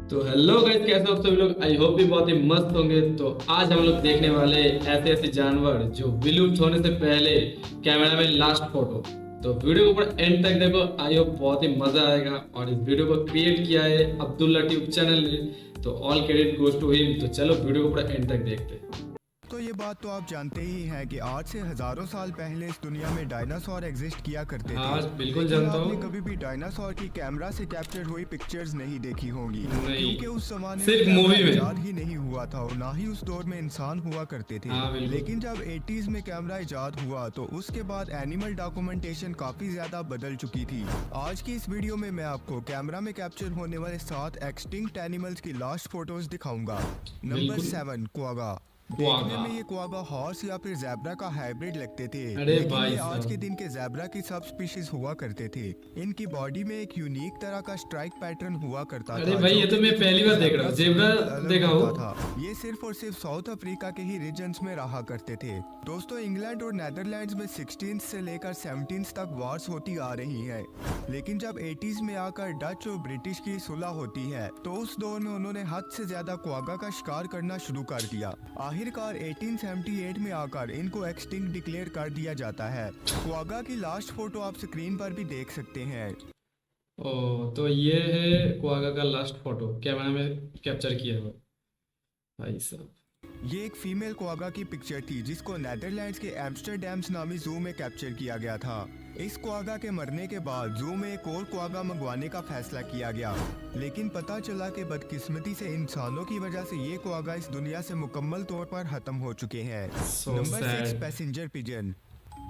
तो hello guys, कैसे हो आप सभी लोग। आई होप भी बहुत ही मस्त होंगे। तो आज हम लोग देखने वाले ऐसे ऐसे जानवर जो विलुप्त होने से पहले कैमरा में लास्ट फोटो। तो वीडियो को पूरा एंड तक देखो, आई होप बहुत ही मजा आएगा। और इस वीडियो को क्रिएट किया है अब्दुल्ला ट्यूब चैनल ने, तो all credit goes to him. तो चलो वीडियो को पूरा एंड तक देखते हैं। तो ये बात तो आप जानते ही हैं कि आज से हजारों साल पहले इस दुनिया में डायनासोर एग्जिस्ट किया करते हाँ, थे। बिल्कुल लेकिन जानता आपने हूँ। कभी भी डायनासोर की कैमरा से कैप्चर हुई पिक्चर्स नहीं देखी होंगी, नहीं, क्योंकि उस जमाने में सिर्फ कैमरा मूवी में। इजाद ही नहीं हुआ था और ना ही उस दौर में इंसान हुआ करते थे। हाँ बिल्कुल। लेकिन जब 80s में कैमरा इजाद हुआ तो उसके बाद एनिमल डॉक्यूमेंटेशन काफी ज्यादा बदल चुकी थी। आज की इस वीडियो में मैं आपको कैमरा में कैप्चर होने वाले 7 एक्सटिंक्ट एनिमल्स की लास्ट फोटोज दिखाऊंगा। नंबर बिल्कुल। 7, क्वागा। देखने क्वागा। में ये क्वागा हॉर्स या फिर ज़ेब्रा का हाइब्रिड लगते थे, अरे लेकिन भाई ये आज के साहब। दिन के ज़ेब्रा की सब स्पीशीज हुआ करते थे। इनकी बॉडी में एक यूनिक तरह का स्ट्राइक पैटर्न हुआ करता अरे था भाई, जो ये कि तो मैं दूसरे पहली बार देख रहा ज़ेब्रा हूँ। से जेब्रा बिल्कुल अलग देखा होता हूँ। था। ये सिर्फ और सिर्फ साउथ अफ्रीका के ही रीजन्स में रहा करते थे। दोस्तों, इंग्लैंड और नेदरलैंड्स में 16 से लेकर 17 तक वार्स होती आ रही है, लेकिन जब 80s में आकर डच और ब्रिटिश की सुलह होती है तो उस दौर में उन्होंने हद से ज्यादा क्वागा का शिकार करना शुरू कर दिया। आखिरकार 1878 में आकर इनको एक्सटिंक्ट डिक्लेयर कर दिया जाता है। क्वागा की लास्ट फोटो आप स्क्रीन पर भी देख सकते हैं। ओ, तो ये है क्वागा का लास्ट फोटो कैमरा में कैप्चर किया हुआ। भाई साहब। ये एक फीमेल क्वागा की पिक्चर थी जिसको नेदरलैंड्स के एम्स्टरडैम्स नामी जू में कैप्चर किया गया था। इस क्वागा के मरने के बाद जू में एक और क्वागा मंगवाने का फैसला किया गया, लेकिन पता चला कि बदकिस्मती से इंसानों की वजह से ये क्वागा इस दुनिया से मुकम्मल तौर पर खत्म हो चुके हैं। So number 6, sad. Passenger pigeon.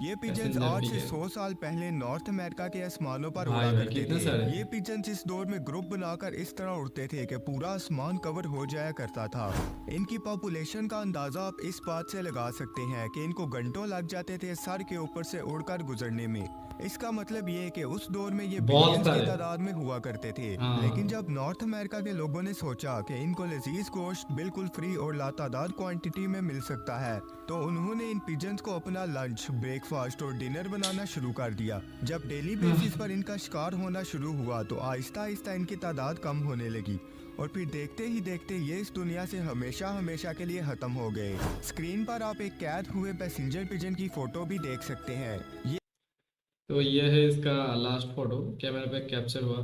ये पिजन्स पैसेंजर आज भी से है। 100 साल पहले नॉर्थ अमेरिका के आसमानों पर भाई उड़ा भाई, करते कितने थे। सारे। ये पिजन्स इस दौर में ग्रुप बनाकर इस तरह उड़ते थे कि पूरा आसमान कवर हो जाया करता था। इनकी पॉपुलेशन का अंदाजा आप इस बात से लगा सकते हैं कि इनको घंटों लग जाते थे सर के ऊपर से उड़कर गुजरने में। इसका मतलब ये है कि उस दौर में ये बहुत बिलियंस की सारे। तादाद में हुआ करते थे। लेकिन हाँ। जब नॉर्थ अमेरिका के लोगों ने सोचा कि इनको लजीज गोश्त बिल्कुल फ्री और लातादाद क्वांटिटी में मिल सकता है, तो उन्होंने इन पिजन्स को अपना लंच, ब्रेकफास्ट और डिनर बनाना शुरू कर दिया। जब डेली बेसिस पर इनका शिकार होना शुरू हुआ तो आहिस्ता आहिस्ता इनकी तादाद कम होने लगी और फिर देखते ही देखते ये इस दुनिया से हमेशा हमेशा के लिए खत्म हो गए। स्क्रीन पर आप एक कैद हुए पैसेंजर पिजन की फोटो भी देख सकते हैं। ये तो ये है इसका लास्ट फोटो कैमरा पे कैप्चर हुआ।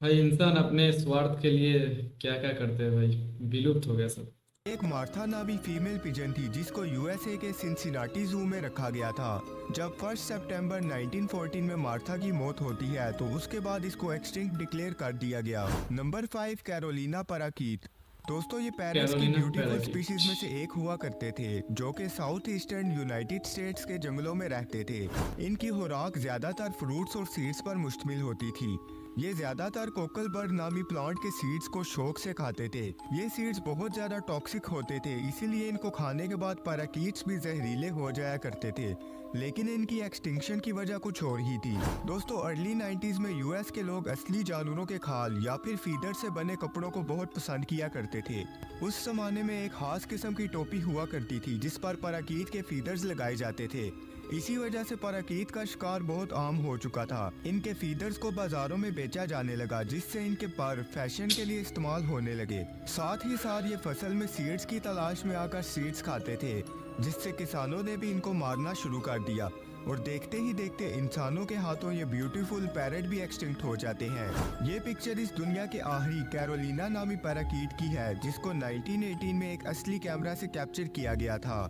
भाई, इंसान अपने स्वार्थ के लिए क्या क्या करते हैं भाई। विलुप्त हो गया सब। एक मार्था नामी फीमेल पिजन थी जिसको यूएसए के सिंसिनाटी जू में रखा गया था। जब 1 सितंबर 1914 में मार्था की मौत होती है तो उसके बाद इसको एक्सटिंक्ट डिक्लेयर कर दिया गया। Number 5, Carolina parakeet. दोस्तों, ये पैरट्स की कैरोलिना ब्यूटीफुल पैराकीट। स्पीशीज में से एक हुआ करते थे जो कि साउथ ईस्टर्न यूनाइटेड स्टेट्स के जंगलों में रहते थे। इनकी खुराक ज्यादातर फ्रूट्स और सीड्स पर मुश्तमिल होती थी। ये ज्यादातर कोकल बर्ड नामी प्लांट के सीड्स को शौक से खाते थे। ये सीड्स बहुत ज्यादा टॉक्सिक होते थे, इसीलिए इनको खाने के बाद पैराकीट्स भी जहरीले हो जाया करते थे। लेकिन इनकी एक्सटिंक्शन की वजह कुछ और ही थी। दोस्तों, अर्ली 90s में यूएस के लोग असली जानवरों के खाल या फिर फीडर से बने कपड़ों को बहुत पसंद किया करते थे। उस जमाने में एक खास किस्म की टोपी हुआ करती थी जिस पर पैराकीट के फीडर्स लगाए जाते थे। इसी वजह से पैराकीट का शिकार बहुत आम हो चुका था। इनके फीडर्स को बाजारों में बेचा जाने लगा जिससे इनके पर फैशन के लिए इस्तेमाल होने लगे। साथ ही साथ ये फसल में सीड्स की तलाश में आकर सीड्स खाते थे, जिससे किसानों ने भी इनको मारना शुरू कर दिया और देखते ही देखते इंसानों के हाथों ये ब्यूटीफुल पैरट भी एक्सटिंक्ट हो जाते हैं। ये पिक्चर इस दुनिया के आखिरी कैरोलिना नामी पैराकीट की है जिसको 1918 में एक असली कैमरा से कैप्चर किया गया था।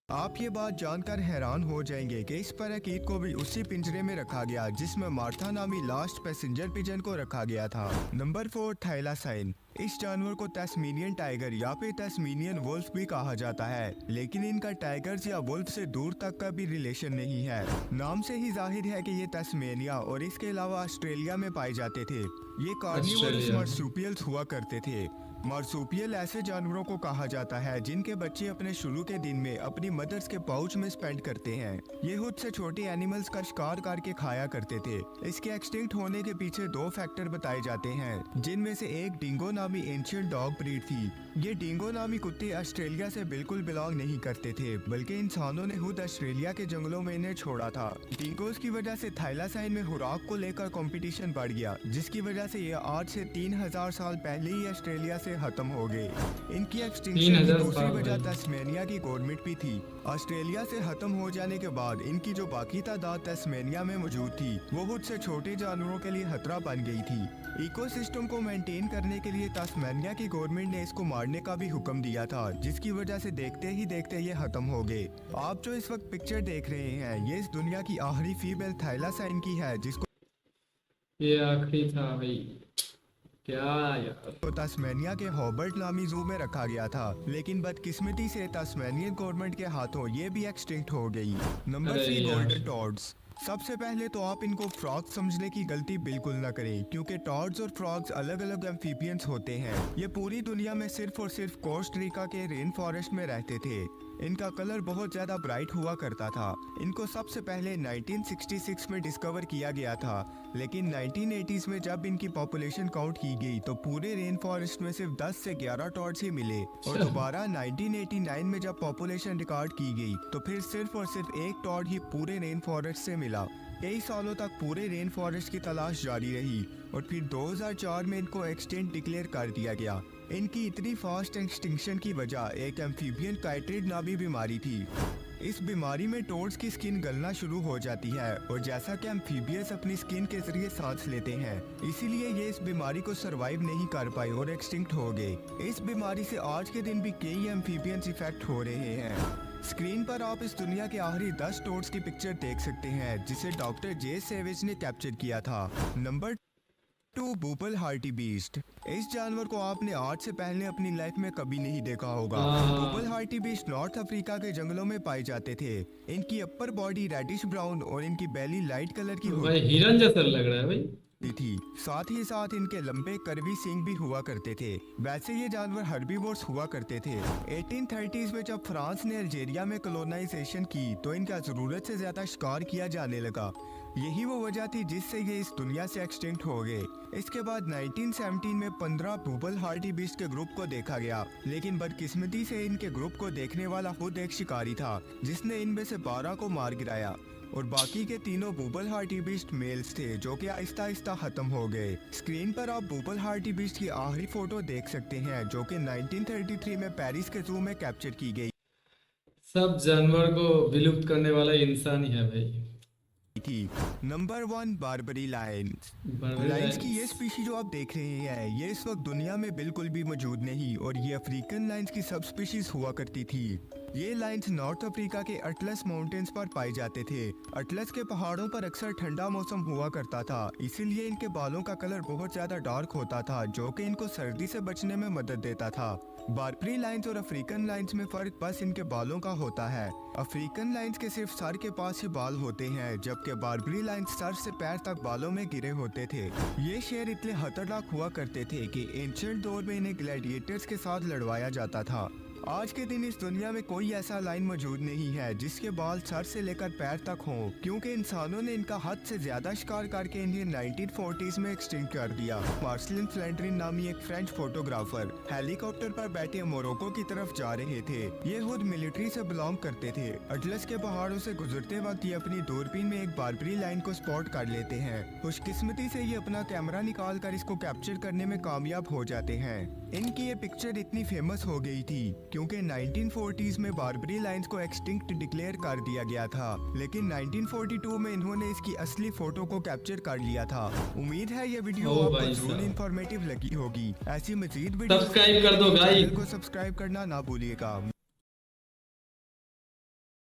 आप ये बात जानकर हैरान हो जाएंगे कि इस पैराकीट को भी उसी पिंजरे में रखा गया जिसमें मार्था नामी लास्ट पैसेंजर पिजन को रखा गया था। नंबर 4, थाइलासाइन। इस जानवर को तस्मीनियन टाइगर या फिर तस्मीनियन वुल्फ भी कहा जाता है, लेकिन इनका टाइगर्स या वुल्फ से दूर तक का भी रिलेशन नहीं है। नाम से ही जाहिर है कि ये तस्मेनिया और इसके अलावा ऑस्ट्रेलिया में पाए जाते थे। ये कार्निवोरस ऑस्ट्रेलिया। मार्सुपियल्स हुआ करते थे। मार्सुपियल ऐसे जानवरों को कहा जाता है जिनके बच्चे अपने शुरू के दिन में अपनी मदर्स के पाउच में स्पेंड करते हैं। ये खुद से छोटे एनिमल्स का शिकार करके खाया करते थे। इसके एक्सटिंक्ट होने के पीछे दो फैक्टर बताए जाते हैं, जिनमें से एक डिंगो नामी एंशिएंट डॉग ब्रीड थी। ये डिंगो नामी कुत्ते ऑस्ट्रेलिया से बिल्कुल बिलोंग नहीं करते थे, बल्कि इंसानों ने खुद ऑस्ट्रेलिया के जंगलों में इन्हें छोड़ा था। डिंगोज की वजह से थाइलासाइन में खुराक को लेकर कंपटीशन बढ़ गया, जिसकी वजह से ये आज से 3000 साल पहले ही ऑस्ट्रेलिया से खत्म हो गए। इनकी एक्सटिंक्शन की दूसरी वजह तस्मेनिया की गवर्नमेंट भी थी। ऑस्ट्रेलिया से खत्म हो जाने के बाद इनकी जो बाकी तादाद तस्मेनिया में मौजूद थी, वो खुद से छोटे जानवरों के लिए खतरा बन गई थी। इकोसिस्टम को मेंटेन करने के लिए तस्मेनिया की गवर्नमेंट ने इसको मारने का भी हुक्म दिया था, जिसकी वजह से देखते ही देखते ये खत्म हो गए। आप जो इस वक्त पिक्चर देख रहे हैं, ये इस दुनिया की आखिरी फीमेल थाइलासाइन की है, जिसको ये आखिरी था भाई, क्या यार। तो तस्मेनिया के हॉबर्ट नामी जू में रखा गया था, लेकिन बदकिस्मती से तस्मेनियन गवर्नमेंट के हाथों ये भी एक्सटिंक्ट हो गई। नंबर अरे 3, यार। Golden toads. सबसे पहले तो आप इनको फ्रॉग्स समझने की गलती बिल्कुल न करें, क्योंकि टॉड्स और फ्रॉग्स अलग अलग एम्फीबियंस होते हैं। ये पूरी दुनिया में सिर्फ और सिर्फ कोस्टा रिका के रेन फॉरेस्ट में रहते थे। इनका कलर बहुत ज़्यादा ब्राइट हुआ करता था। इनको सबसे पहले 1966 में डिस्कवर किया गया था, लेकिन 1980s में जब इनकी पॉपुलेशन काउंट की गई तो पूरे रेन फॉरेस्ट में सिर्फ 10 से 11 टॉड्स ही मिले। और दोबारा 1989 में जब पॉपुलेशन रिकॉर्ड की गई तो फिर सिर्फ और सिर्फ एक टॉड ही पूरे रेन फॉरेस्ट से मिला। कई सालों तक पूरे रेन फॉरेस्ट की तलाश जारी रही और फिर 2004 में इनको एक्सटिंक्ट डिक्लेयर कर दिया गया। इनकी इतनी फास्ट एक्सटिंक्शन की वजह एक एम्फीबियन काइट्रिड नामी बीमारी थी। इस बीमारी में टोड्स की स्किन गलना शुरू हो जाती है, और जैसा कि एम्फीबियंस अपनी स्किन के जरिए सांस लेते हैं, इसीलिए ये इस बीमारी को सरवाइव नहीं कर पाए और एक्सटिंक्ट हो गए। इस बीमारी से आज के दिन भी कई एम्फीबियंस इफेक्ट हो रहे हैं। स्क्रीन पर आप इस दुनिया के आखिरी 10 टोड्स की पिक्चर देख सकते हैं, जिसे डॉक्टर जे सेवेज ने कैप्चर किया था। नंबर 2, बूपल हार्टी बीस्ट। इस जानवर को आपने आज से पहले अपनी लाइफ में कभी नहीं देखा होगा। बूपल हार्टी बीस्ट नॉर्थ अफ्रीका के जंगलों में पाए जाते थे। इनकी अपर बॉडी रेडिश ब्राउन और इनकी बेली लाइट कलर की भाई हिरन जैसा लग रहा है भाई। थी। साथ ही साथ इनके लंबे करवी सींग भी हुआ करते थे। वैसे ये जानवर हर्बीवोर्स हुआ करते थे। 1830s में जब फ्रांस ने अल्जीरिया में कॉलोनाइजेशन की तो इनका जरूरत से ज्यादा शिकार किया जाने लगा। यही वो वजह थी जिससे ये इस दुनिया से एक्सटिंक्ट हो गए। इसके बाद 1917 में 15 बूपल हार्टी बीस्ट के ग्रुप को देखा गया, लेकिन बदकिस्मती से इनके ग्रुप को देखने वाला खुद एक शिकारी था, जिसने इनमें से 12 को मार गिराया और बाकी के तीनों बूपल हार्टी बीस्ट मेल्स थे, जो कि आहिस्ता आहिस्ता खत्म हो गए। स्क्रीन पर आप बूपल हार्टी बीस्ट की आखिरी फोटो देख सकते हैं, जो कि 1933 में पेरिस के जू में कैप्चर की गई सब जानवर को विलुप्त करने वाला इंसान ही है भाई। थी। Number 1, Barbary Lions. Barbary Lions की लायंस। ये स्पीशी जो आप देख रहे हैं, ये इस वक्त दुनिया में बिल्कुल भी मौजूद नहीं, और ये अफ्रीकन लायंस की सब स्पीशीज हुआ करती थी। ये लायंस नॉर्थ अफ्रीका के अटलस माउंटेन्स पर पाए जाते थे। अटलस के पहाड़ों पर अक्सर ठंडा मौसम हुआ करता था, इसीलिए इनके बालों का कलर बहुत ज्यादा डार्क होता था, जो कि इनको सर्दी से बचने में मदद देता था। बार्बरी लायंस और अफ्रीकन लायंस में फर्क बस इनके बालों का होता है। अफ्रीकन लायंस के सिर्फ सर के पास ही बाल होते हैं, जबकि बार्बरी लायंस सर से पैर तक बालों में गिरे होते थे। ये शेर इतने खतरनाक हुआ करते थे कि एंशिएंट दौर में इन्हें ग्लैडिएटर्स के साथ लड़वाया जाता था। आज के दिन इस दुनिया में कोई ऐसा लाइन मौजूद नहीं है जिसके बाल सर से लेकर पैर तक हों, क्योंकि इंसानों ने इनका हद से ज्यादा शिकार करके इन्हें 1940s में एक्सटिंक्ट कर दिया। मार्सलिन फ्लैंड्रिन नामी एक फ्रेंच फोटोग्राफर हेलीकॉप्टर पर बैठे मोरक्को की तरफ जा रहे थे। ये खुद मिलिट्री से बिलोंग करते थे। अटलस के पहाड़ों से गुजरते वक्त ये अपनी दूरबीन में एक बार्बरी लाइन को स्पॉट कर लेते हैं। खुशकिस्मती से ये अपना कैमरा निकाल कर इसको कैप्चर करने में कामयाब हो जाते हैं। इनकी ये पिक्चर इतनी फेमस हो गई थी क्योंकि 1940s में बार्बरी लायंस को एक्सटिंक्ट डिक्लेयर कर दिया गया था, लेकिन 1942 में इन्होंने इसकी असली फोटो को कैप्चर कर लिया था। उम्मीद है ये वीडियो ओ आपको भाई जरूर साहब। इंफॉर्मेटिव लगी होगी। ऐसी मजीद वीडियो सब्सक्राइब कर दो गाइस। को सब्सक्राइब करना ना भूलिएगा।